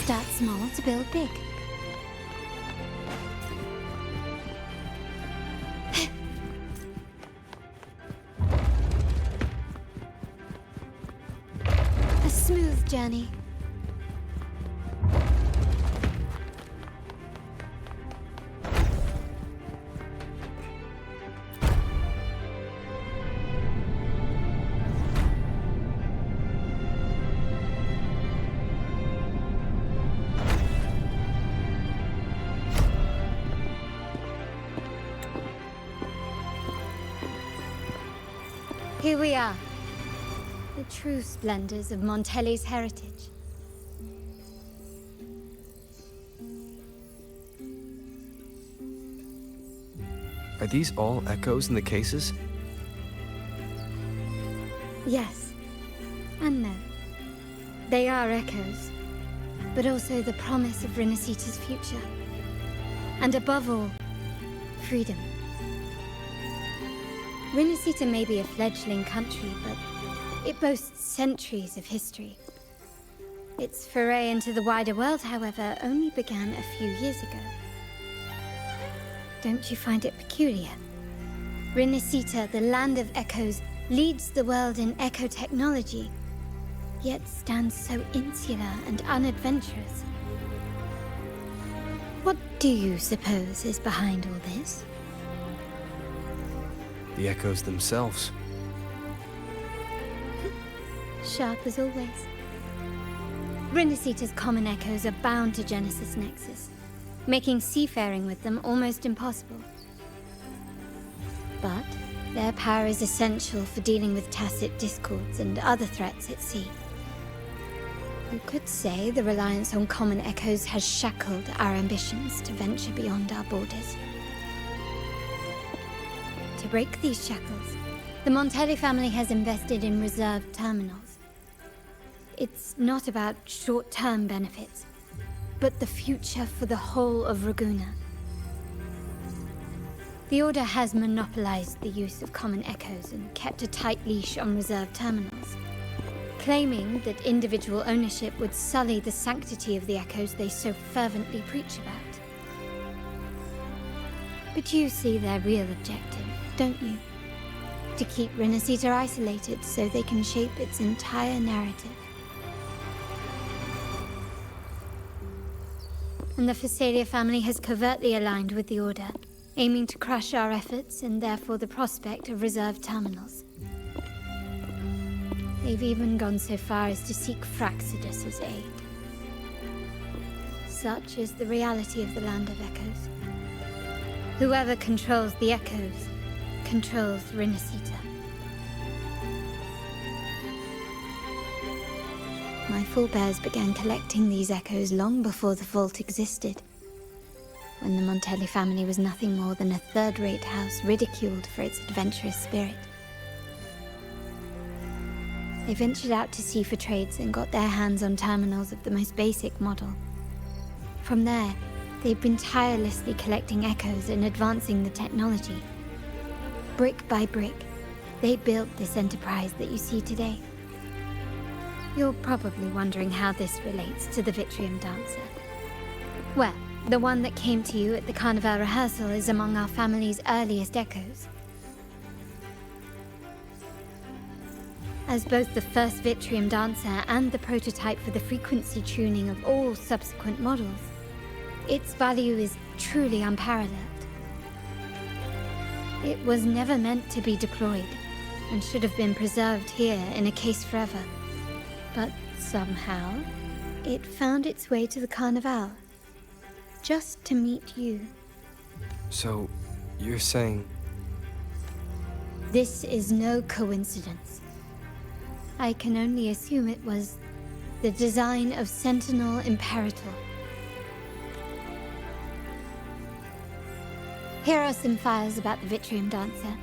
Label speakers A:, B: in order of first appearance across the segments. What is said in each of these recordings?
A: Start small to build big. A smooth journey. Here we are, the true splendors of Montelli's heritage.
B: Are these all echoes in the cases?
A: Yes, and no. They are echoes, but also the promise of Renacita's future. And above all, freedom. Renacita may be a fledgling country, but it boasts centuries of history. Its foray into the wider world, however, only began a few years ago. Don't you find it peculiar? Renacita, the land of echoes, leads the world in echo technology, yet stands so insular and unadventurous. What do you suppose is behind all this?
B: The echoes themselves.
A: Sharp as always. Renacita's common echoes are bound to Genesis Nexus, making seafaring with them almost impossible. But their power is essential for dealing with tacit discords and other threats at sea. You could say the reliance on common echoes has shackled our ambitions to venture beyond our borders. To break these shackles, the Montelli family has invested in reserved terminals. It's not about short-term benefits, but the future for the whole of Ragusa. The Order has monopolized the use of common echoes and kept a tight leash on reserved terminals, claiming that individual ownership would sully the sanctity of the echoes they so fervently preach about. But you see their real objective, don't you? To keep Renacita isolated so they can shape its entire narrative. And the Phasalia family has covertly aligned with the Order, aiming to crush our efforts and therefore the prospect of reserved terminals. They've even gone so far as to seek Fraxidus's aid. Such is the reality of the Land of Echoes. Whoever controls the Echoes controls Renacita. My forebears began collecting these echoes long before the vault existed, when the Montelli family was nothing more than a third-rate house ridiculed for its adventurous spirit. They ventured out to sea for trades and got their hands on terminals of the most basic model. From there, they've been tirelessly collecting echoes and advancing the technology. Brick by brick, they built this enterprise that you see today. You're probably wondering how this relates to the Vitrium Dancer. Well, the one that came to you at the Carnival rehearsal is among our family's earliest echoes. As both the first Vitrium Dancer and the prototype for the frequency tuning of all subsequent models, its value is truly unparalleled. It was never meant to be deployed, and should have been preserved here in a case forever. But somehow, it found its way to the Carnival, just to meet you.
B: So, you're saying...
A: This is no coincidence. I can only assume it was the design of Sentinel Imperator. Here are some files about the Vitrium Dancer.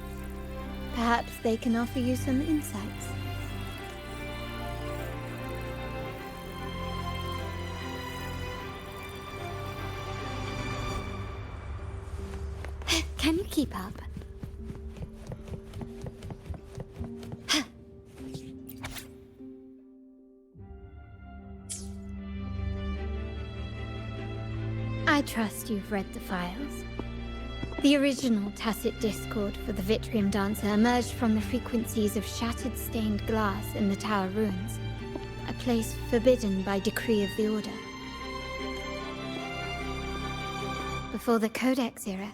A: Perhaps they can offer you some insights. Can you keep up? I trust you've read the files. The original tacit discord for the Vitrium Dancer emerged from the frequencies of shattered stained glass in the tower ruins, a place forbidden by decree of the Order. Before the Codex era,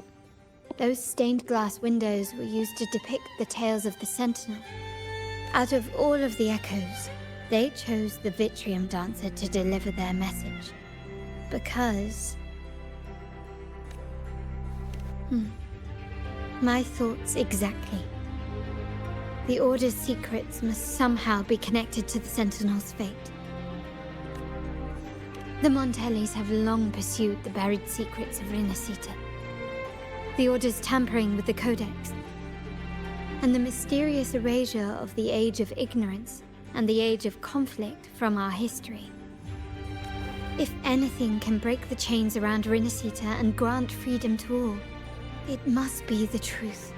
A: those stained glass windows were used to depict the tales of the Sentinel. Out of all of the echoes, they chose the Vitrium Dancer to deliver their message. Because... My thoughts exactly. The Order's secrets must somehow be connected to the Sentinel's fate. The Montellis have long pursued the buried secrets of Rinascita. The Order's tampering with the Codex, and the mysterious erasure of the Age of Ignorance and the Age of Conflict from our history. If anything can break the chains around Rinascita and grant freedom to all, it must be the truth.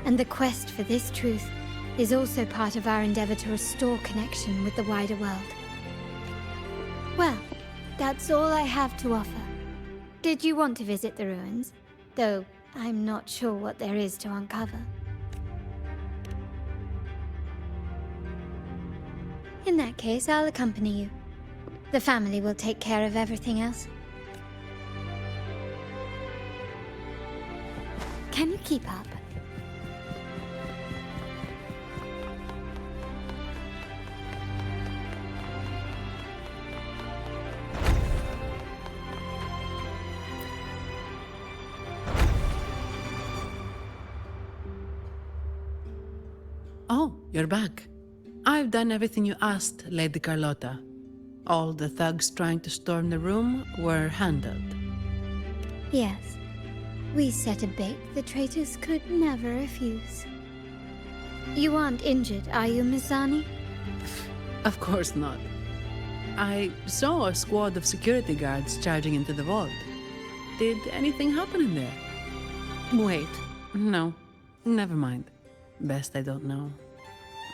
A: And the quest for this truth is also part of our endeavor to restore connection with the wider world. Well, that's all I have to offer. Did you want to visit the ruins? Though I'm not sure what there is to uncover. In that case, I'll accompany you. The family will take care of everything else. Can you keep up?
C: Oh, you're back. I've done everything you asked, Lady Carlotta. All the thugs trying to storm the room were handled.
A: Yes. We set a bait the traitors could never refuse. You aren't injured, are you, Mizani?
C: Of course not. I saw a squad of security guards charging into the vault. Did anything happen in there? Wait, no, never mind. Best I don't know.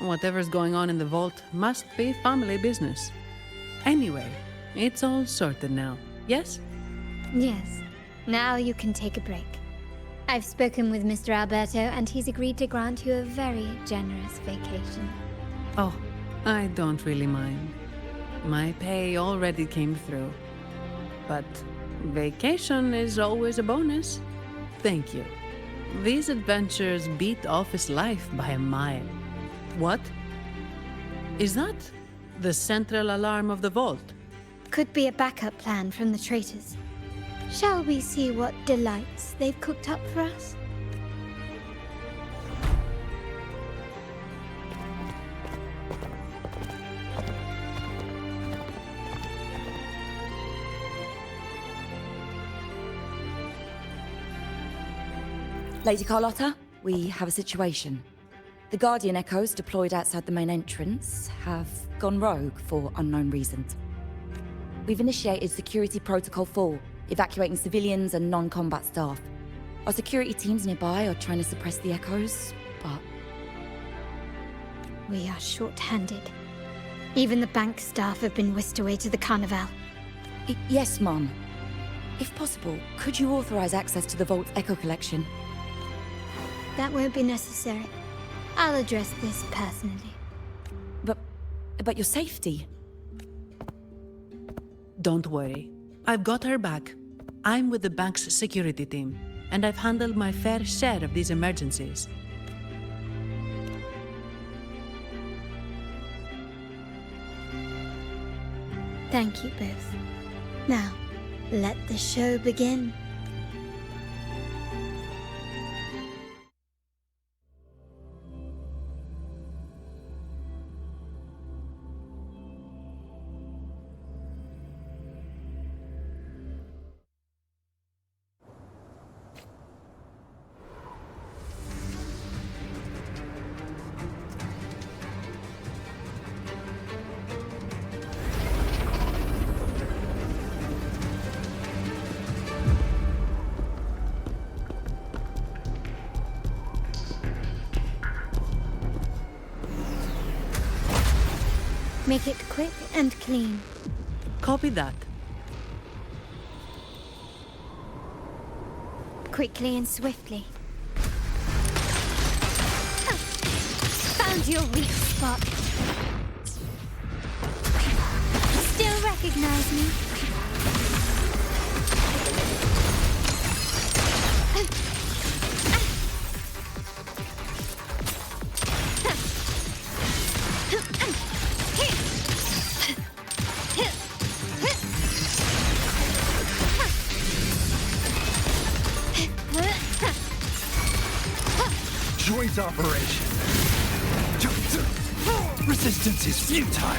C: Whatever's going on in the vault must be family business. Anyway, it's all sorted now, yes?
A: Yes. Now you can take a break. I've spoken with Mr. Alberto, and he's agreed to grant you a very generous vacation.
C: Oh, I don't really mind. My pay already came through. But vacation is always a bonus. Thank you. These adventures beat office life by a mile. What? Is that the central alarm of the vault?
A: Could be a backup plan from the traitors. Shall we see what delights they've cooked up for us?
D: Lady Carlotta, we have a situation. The Guardian Echoes deployed outside the main entrance have gone rogue for unknown reasons. We've initiated Security Protocol 4, evacuating civilians and non-combat staff. Our security teams nearby are trying to suppress the Echoes, but...
A: We are short-handed. Even the bank staff have been whisked away to the Carnival.
D: Yes, Mum. If possible, could you authorize access to the Vault's Echo collection?
A: That won't be necessary. I'll address this personally.
D: But your safety?
C: Don't worry. I've got her back. I'm with the bank's security team, and I've handled my fair share of these emergencies.
A: Thank you both. Now, let the show begin. Make it quick and clean.
C: Copy that.
A: quickly and swiftly. Found your weak spot. Still recognize me?
E: Joint operation. Resistance is futile.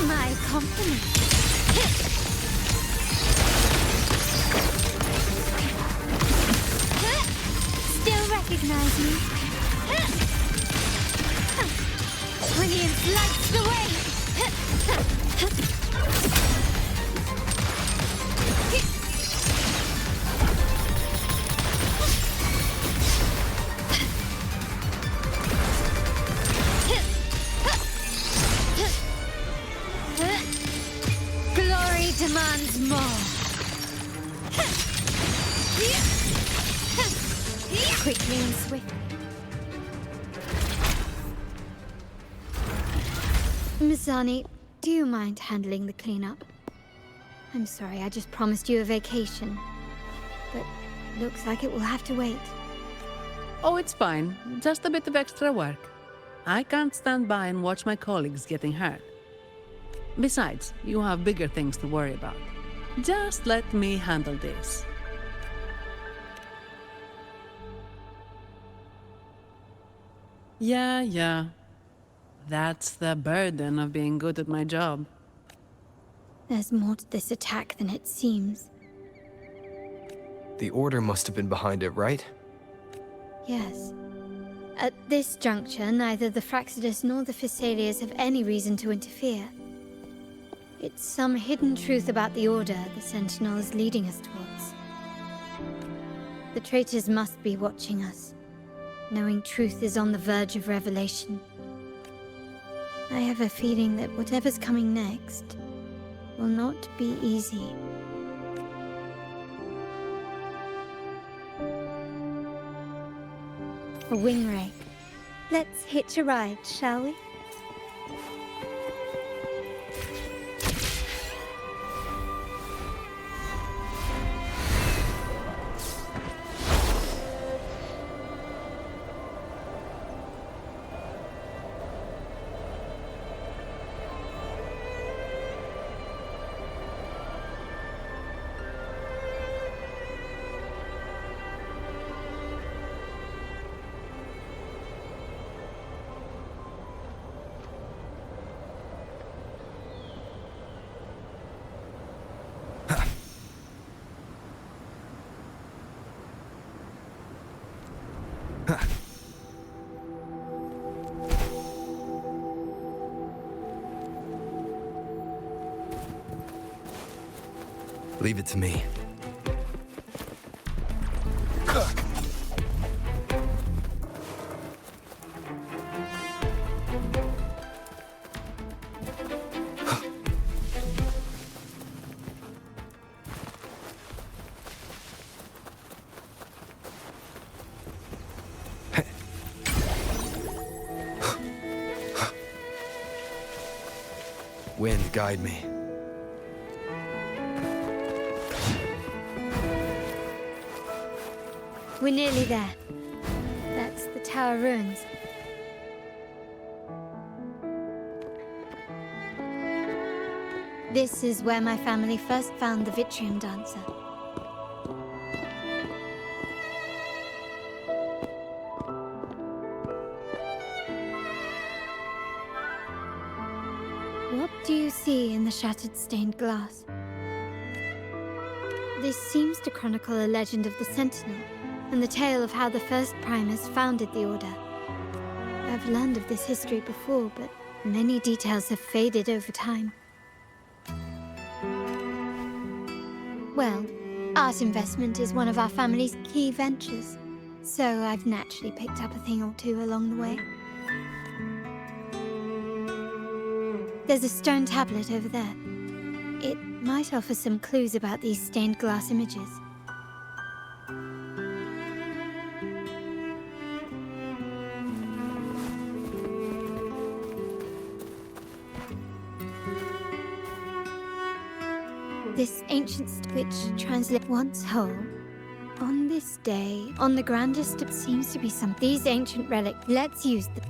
A: My compliments. Still recognize me? Brilliance lights the way! Glory demands more. Quickly and swiftly. Mizani, do you mind handling the cleanup? I'm sorry, I just promised you a vacation. But looks like it will have to wait.
C: Oh, it's fine. Just a bit of extra work. I can't stand by and watch my colleagues getting hurt. Besides, you have bigger things to worry about. Just let me handle this. Yeah. That's the burden of being good at my job.
A: There's more to this attack than it seems.
B: The Order must have been behind it, right?
A: Yes. At this juncture, neither the Fraxidus nor the Physaelias have any reason to interfere. It's some hidden truth about the Order the Sentinel is leading us towards. The traitors must be watching us, knowing truth is on the verge of revelation. I have a feeling that whatever's coming next will not be easy. A wing ray. Let's hitch a ride, shall we?
B: Leave it to me. Wind, guide me.
A: We're nearly there. That's the tower ruins. This is where my family first found the Vitrium Dancer. What do you see in the shattered stained glass? This seems to chronicle a legend of the Sentinel, and the tale of how the first Primus founded the Order. I've learned of this history before, but many details have faded over time. Well, art investment is one of our family's key ventures, so I've naturally picked up a thing or two along the way. There's a stone tablet over there. It might offer some clues about these stained glass images. This ancient which translates once whole. On this day, on the grandest, it seems to be some. These ancient relics. Let's use the.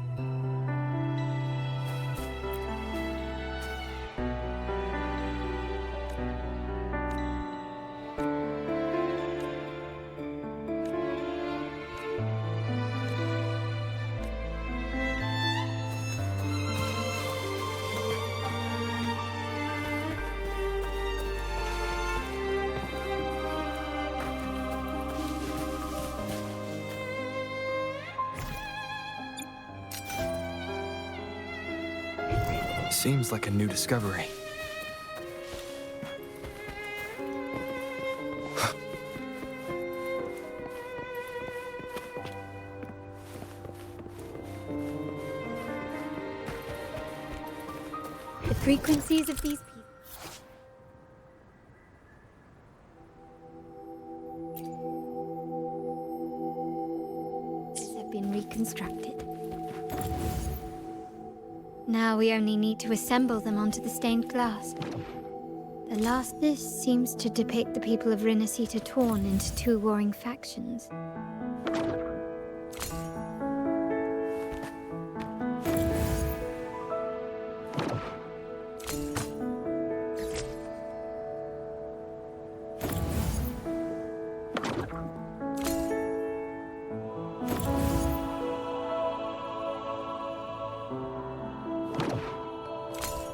B: Seems like a new discovery.
A: The frequencies of these people. Have been reconstructed. Now we only need to assemble them onto the stained glass. The last this seems to depict the people of Rinasita torn into two warring factions.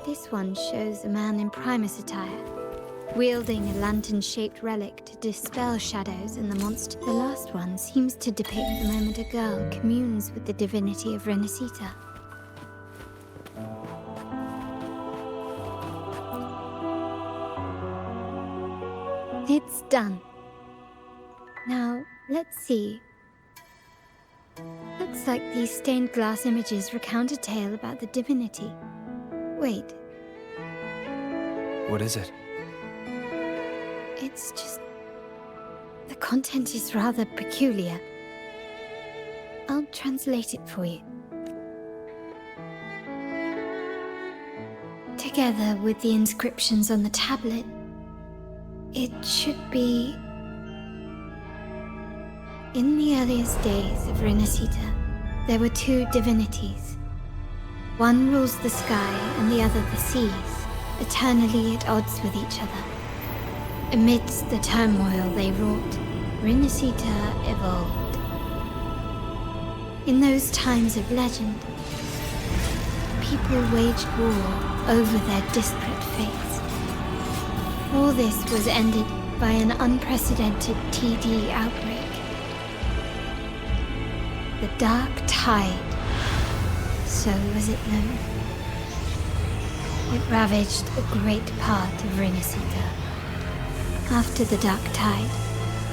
A: This one shows a man in Primus attire, wielding a lantern-shaped relic to dispel shadows in the monster. The last one seems to depict the moment a girl communes with the divinity of Rinasita. It's done. Now, let's see. Looks like these stained glass images recount a tale about the divinity. Wait.
B: What is it?
A: It's just... the content is rather peculiar. I'll translate it for you. Together with the inscriptions on the tablet, it should be... In the earliest days of Rinasita, there were two divinities. One rules the sky and the other the seas, eternally at odds with each other. Amidst the turmoil they wrought, Rinasita evolved. In those times of legend, people waged war over their disparate fates. All this was ended by an unprecedented TD outbreak. The Dark Tide, so was it known. It ravaged a great part of Rinasita. After the Dark Tide,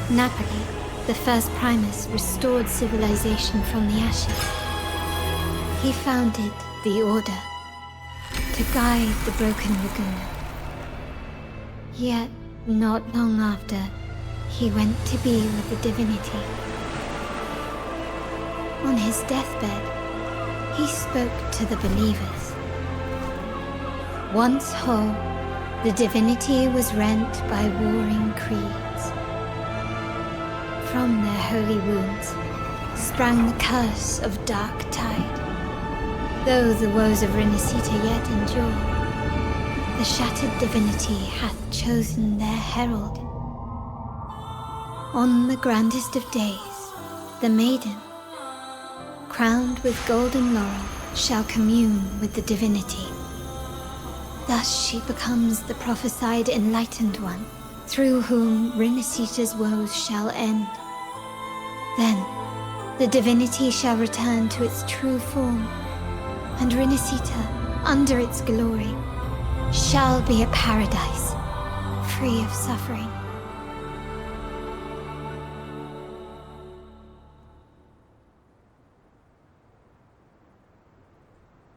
A: Napoli, the first Primus, restored civilization from the ashes. He founded the Order to guide the broken Laguna. Yet, not long after, he went to be with the divinity. On his deathbed, he spoke to the believers. Once whole, the divinity was rent by warring creeds. From their holy wounds sprang the curse of Dark Tide. Though the woes of Rinasita yet endure, the shattered divinity hath chosen their herald. On the grandest of days, the maiden, crowned with golden laurel, shall commune with the divinity. Thus she becomes the prophesied enlightened one, through whom Rinasita's woes shall end. Then, the divinity shall return to its true form, and Rinasita, under its glory, shall be a paradise, free of suffering.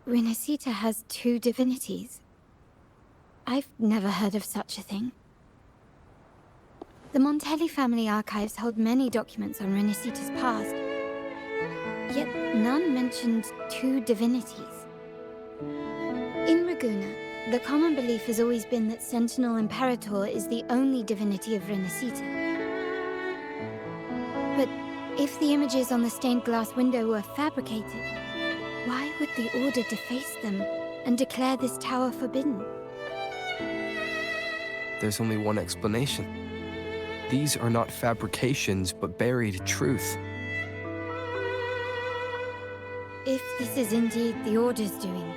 A: Rinasita has two divinities. I've never heard of such a thing. The Montelli family archives hold many documents on Renacita's past, yet none mentioned two divinities. In Raguna, the common belief has always been that Sentinel Imperator is the only divinity of Renacita. But if the images on the stained glass window were fabricated, why would the Order deface them and declare this tower forbidden?
B: There's only one explanation. These are not fabrications, but buried truth.
A: If this is indeed the Order's doing,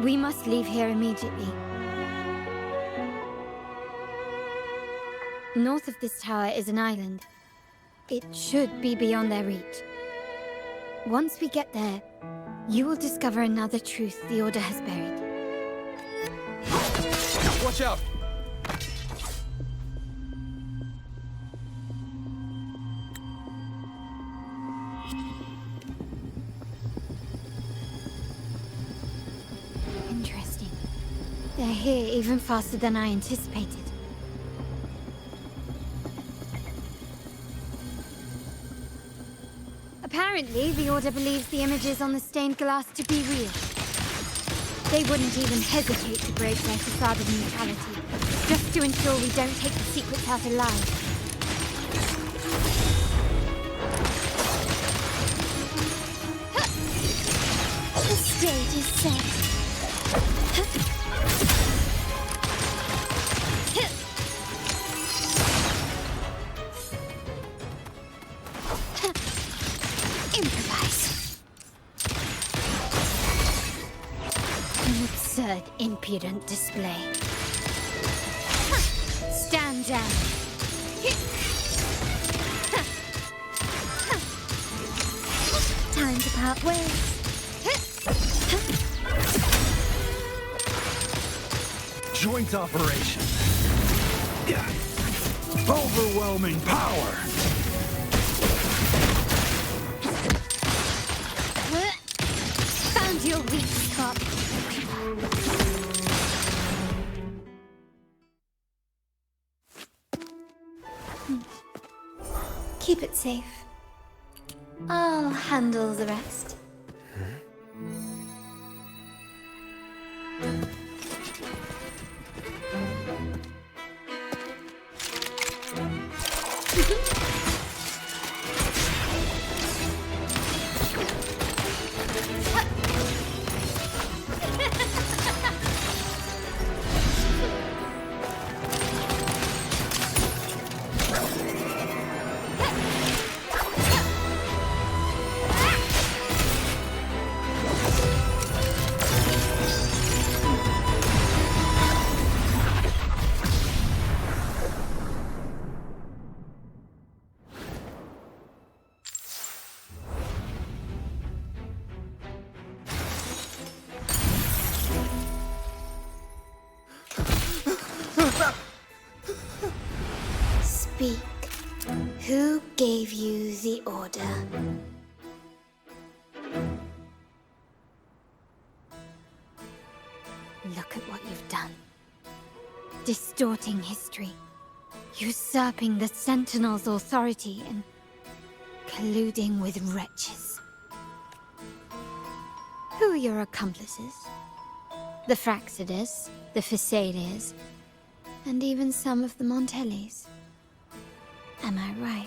A: we must leave here immediately. North of this tower is an island. It should be beyond their reach. Once we get there, you will discover another truth the Order has buried.
B: Watch out!
A: Interesting. They're here even faster than I anticipated. Apparently, the Order believes the images on the stained glass to be real. They wouldn't even hesitate to break their facade of neutrality, just to ensure we don't take the secrets out alive. The stage is set. Improvise. An absurd, impudent display. Stand down. Time to part ways.
E: Joint operation. Overwhelming power.
A: Found your weak spot. Keep it safe. I'll handle the rest. Speak. Who gave you the order? Look at what you've done. Distorting history. Usurping the Sentinel's authority and colluding with wretches. Who are your accomplices? The Fraxidus, the Phisalias, and even some of the Montellis. Am I right?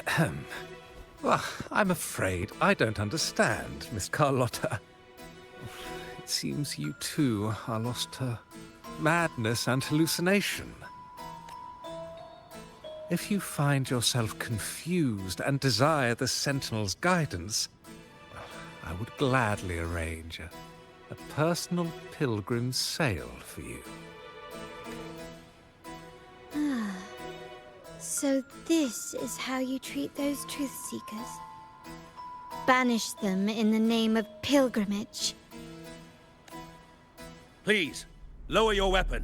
F: Ahem. Well, I'm afraid I don't understand, Miss Carlotta. It seems you too are lost to madness and hallucination. If you find yourself confused and desire the Sentinel's guidance, I would gladly arrange a personal pilgrim's sail for you.
A: Ah. So this is how you treat those truth seekers? Banish them in the name of pilgrimage.
E: Please, lower your weapon.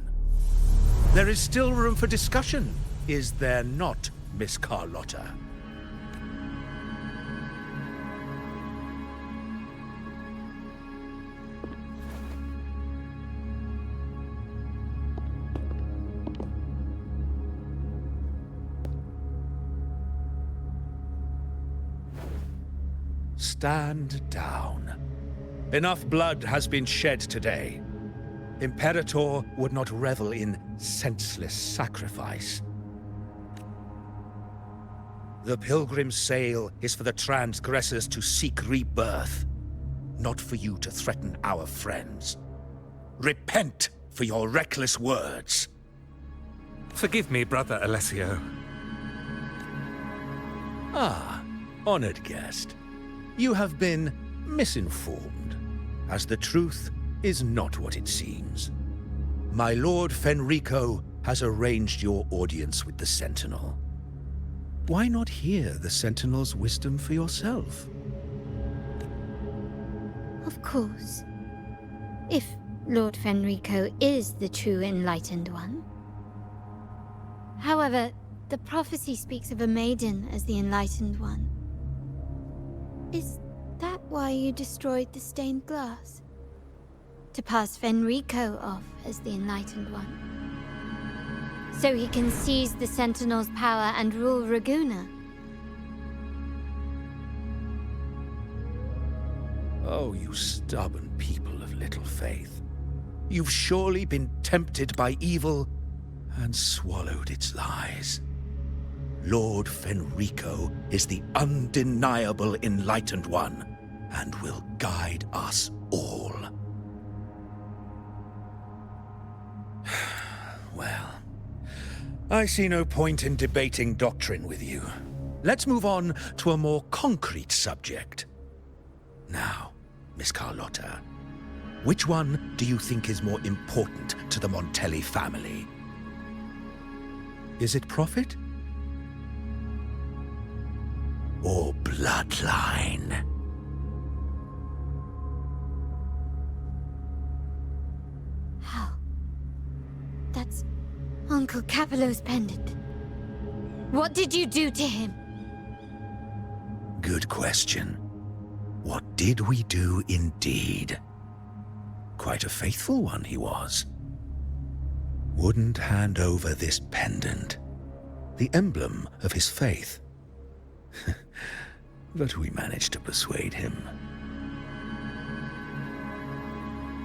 E: There is still room for discussion, is there not, Miss Carlotta? Stand down. Enough blood has been shed today. Imperator would not revel in senseless sacrifice. The pilgrim's sail is for the transgressors to seek rebirth, not for you to threaten our friends. Repent for your reckless words.
F: Forgive me, Brother Alessio.
E: Ah, honored guest. You have been misinformed, as the truth is not what it seems. My Lord Fenrico has arranged your audience with the Sentinel. Why not hear the Sentinel's wisdom for yourself?
A: Of course. If Lord Fenrico is the true Enlightened One. However, the prophecy speaks of a maiden as the Enlightened One. Is that why you destroyed the stained glass? To pass Fenrico off as the Enlightened One? So he can seize the Sentinel's power and rule Raguna?
E: Oh, you stubborn people of little faith. You've surely been tempted by evil and swallowed its lies. Lord Fenrico is the undeniable Enlightened One, and will guide us all. Well, I see no point in debating doctrine with you. Let's move on to a more concrete subject. Now, Miss Carlotta, which one do you think is more important to the Montelli family? Is it profit? Or bloodline?
A: How? That's Uncle Capello's pendant. What did you do to him?
E: Good question. What did we do indeed? Quite a faithful one he was. Wouldn't hand over this pendant, the emblem of his faith. But we managed to persuade him.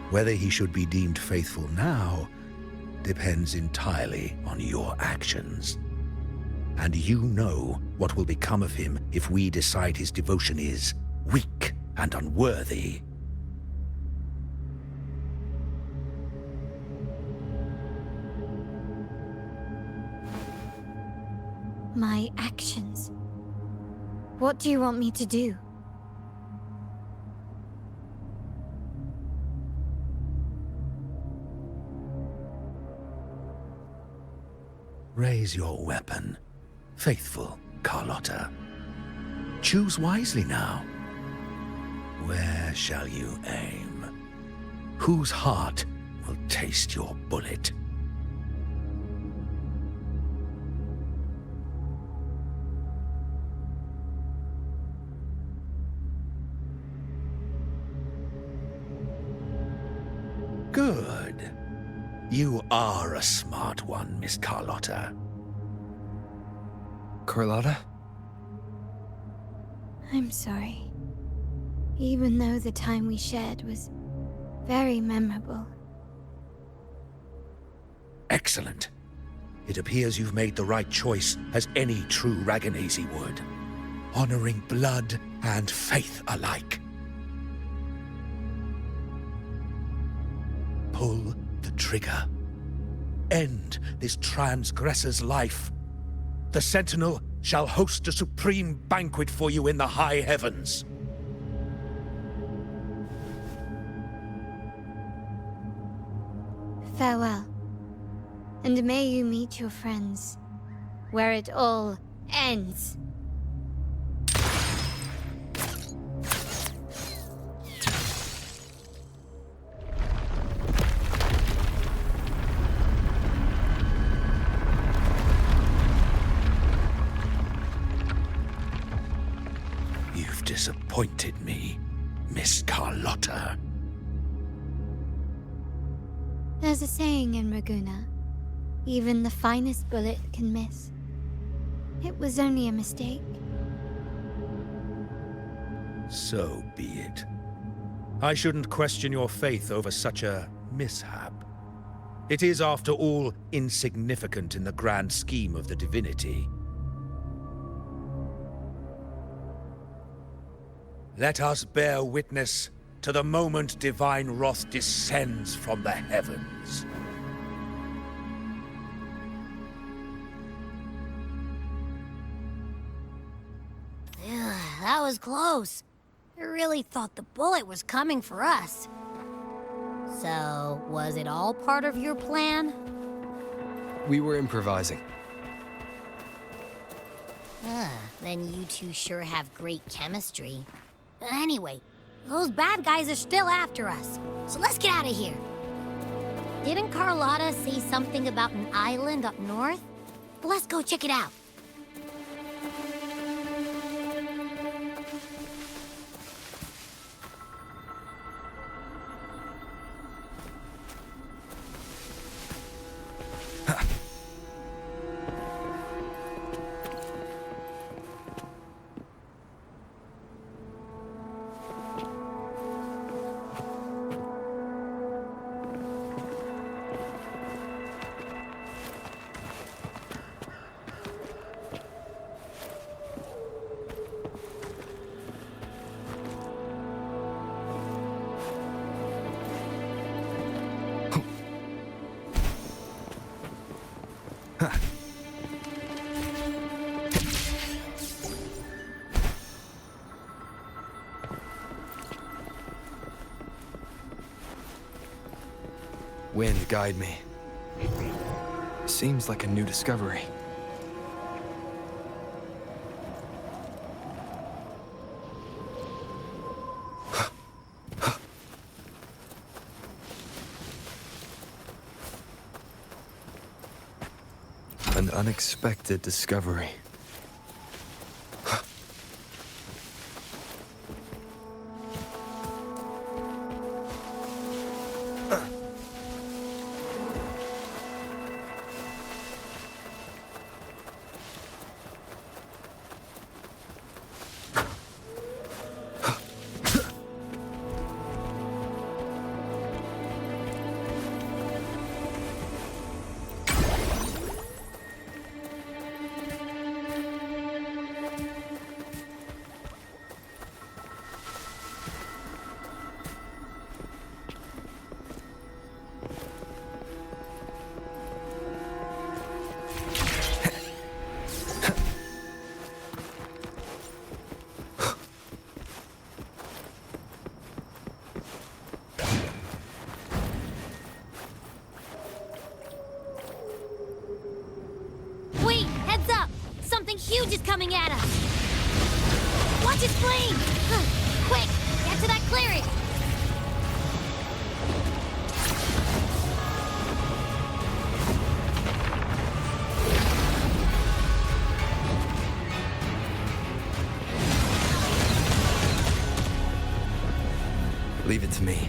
E: Whether he should be deemed faithful now depends entirely on your actions. And you know what will become of him if we decide his devotion is weak and unworthy.
A: My actions. What do you want me to do?
E: Raise your weapon, faithful Carlotta. Choose wisely now. Where shall you aim? Whose heart will taste your bullet? Good. You are a smart one, Miss Carlotta.
B: Carlotta?
A: I'm sorry. Even though the time we shared was very memorable.
E: Excellent. It appears you've made the right choice, as any true Raganese would. Honoring blood and faith alike. Pull the trigger. End this transgressor's life. The Sentinel shall host a supreme banquet for you in the high heavens.
A: Farewell. And may you meet your friends, where it all ends.
E: You've disappointed me, Miss Carlotta.
A: There's a saying in Raguna, even the finest bullet can miss. It was only a mistake.
E: So be it. I shouldn't question your faith over such a mishap. It is, after all, insignificant in the grand scheme of the divinity. Let us bear witness to the moment divine wrath descends from the heavens.
G: That was close. I really thought the bullet was coming for us. So, was it all part of your plan?
B: We were improvising.
G: Then you two sure have great chemistry. Anyway, those bad guys are still after us, so let's get out of here. Didn't Carlotta say something about an island up north? Let's go check it out.
B: Wind, guide me. Seems like a new discovery. An unexpected discovery.
G: Wait, heads up! Something huge is coming at us! Watch its flame! Quick, get to that clearing!
B: Leave it to me.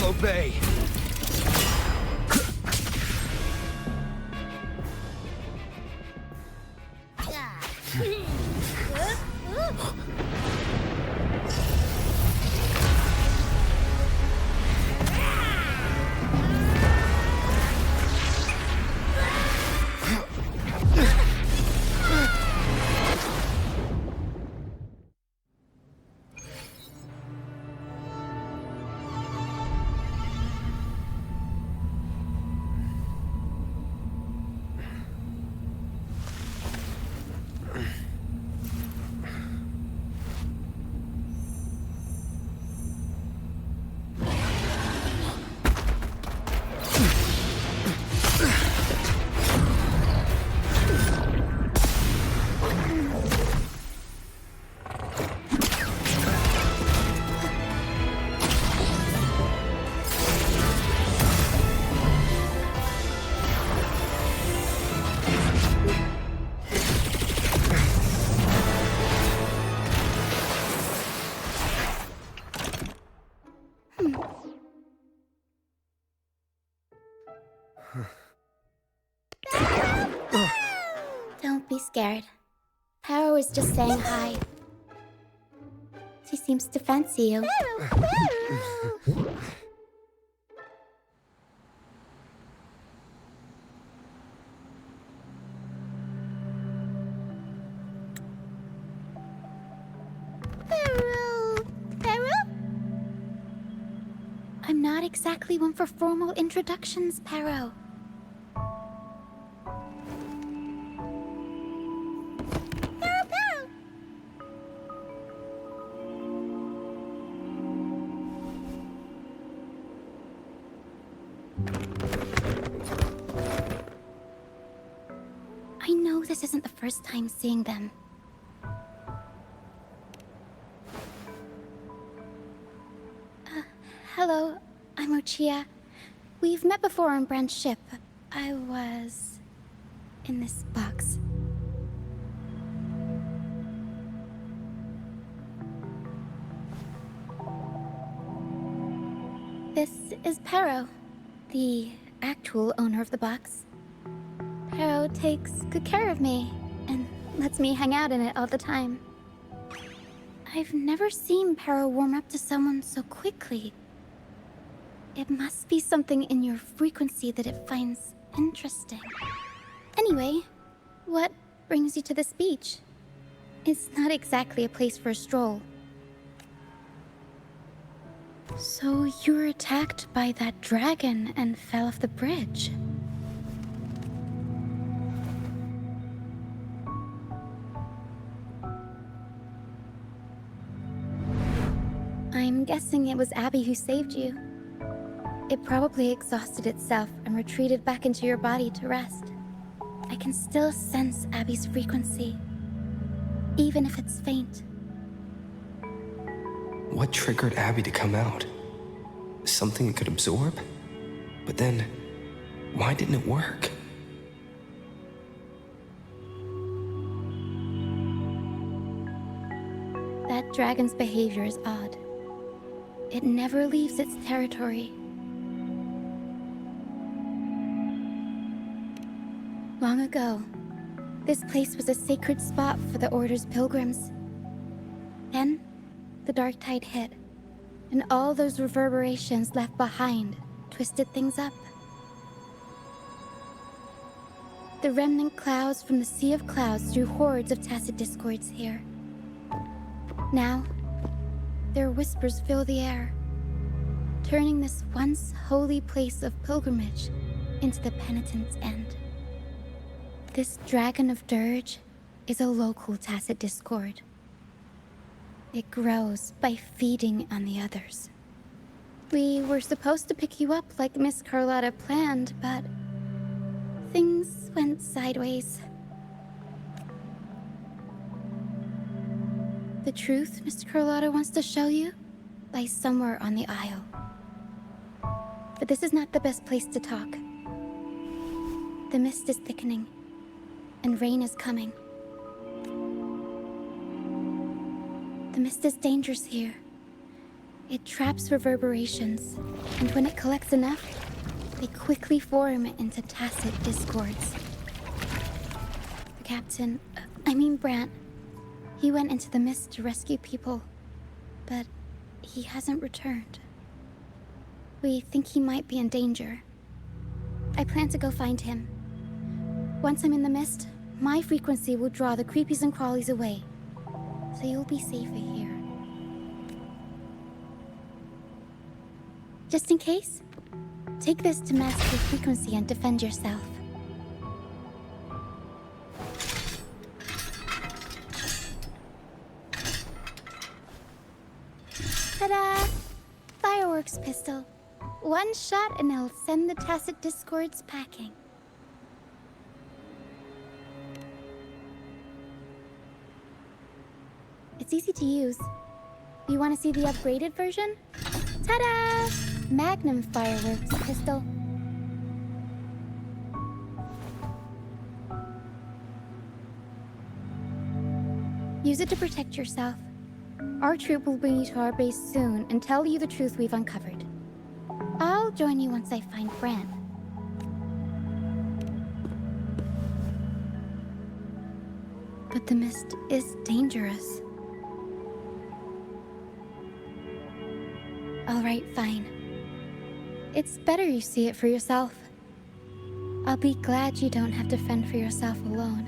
B: will obey.
A: Don't be scared. Paro is just saying hi. She seems to fancy you. I'm not exactly one for formal introductions, Paro. I know this isn't the first time seeing them. Hello, I'm Ochia. We've met before on Brand's ship. I was in this box. This is Paro, the actual owner of the box. Paro takes good care of me and lets me hang out in it all the time. I've never seen Paro warm up to someone so quickly. It must be something in your frequency that it finds interesting. Anyway, what brings you to this beach? It's not exactly a place for a stroll. So you were attacked by that dragon and fell off the bridge. I'm guessing it was Abby who saved you. It probably exhausted itself and retreated back into your body to rest. I can still sense Abby's frequency, even if it's faint.
B: What triggered Abby to come out? Something it could absorb? But then, why didn't it work?
A: That dragon's behavior is odd. It never leaves its territory. Long ago, this place was a sacred spot for the Order's pilgrims. Then, the dark tide hit, and all those reverberations left behind twisted things up. The remnant clouds from the Sea of Clouds drew hordes of tacit discords here. Now, their whispers fill the air, turning this once holy place of pilgrimage into the penitent's end. This Dragon of Dirge is a local tacit discord. It grows by feeding on the others. We were supposed to pick you up like Miss Carlotta planned, but things went sideways. The truth Miss Carlotta wants to show you lies somewhere on the aisle. But this is not the best place to talk. The mist is thickening, and rain is coming. The mist is dangerous here, It traps reverberations, and when it collects enough, they quickly form into tacit discords. The captain, Brant, he went into the mist to rescue people, but he hasn't returned. We think he might be in danger. I plan to go find him. Once I'm in the mist, my frequency will draw the creepies and crawlies away, so you'll be safer here. Just in case, take this to mask your frequency and defend yourself. Ta-da! Fireworks pistol. One shot and it'll send the tacit discords packing. It's easy to use. You want to see the upgraded version? Ta-da! Magnum fireworks pistol. Use it to protect yourself. Our troop will bring you to our base soon and tell you the truth we've uncovered. I'll join you once I find Brant. But the mist is dangerous. All right, fine. It's better you see it for yourself. I'll be glad you don't have to fend for yourself alone.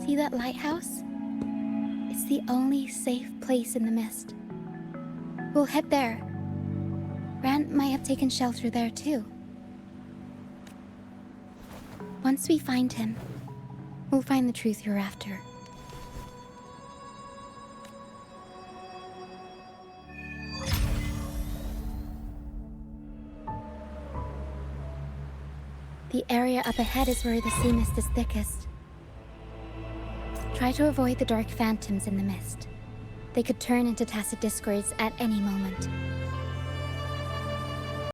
A: See that lighthouse? It's the only safe place in the mist. We'll head there. Brant might have taken shelter there too. Once we find him, we'll find the truth you're after. The area up ahead is where the sea mist is thickest. Try to avoid the dark phantoms in the mist. They could turn into tacit discords at any moment.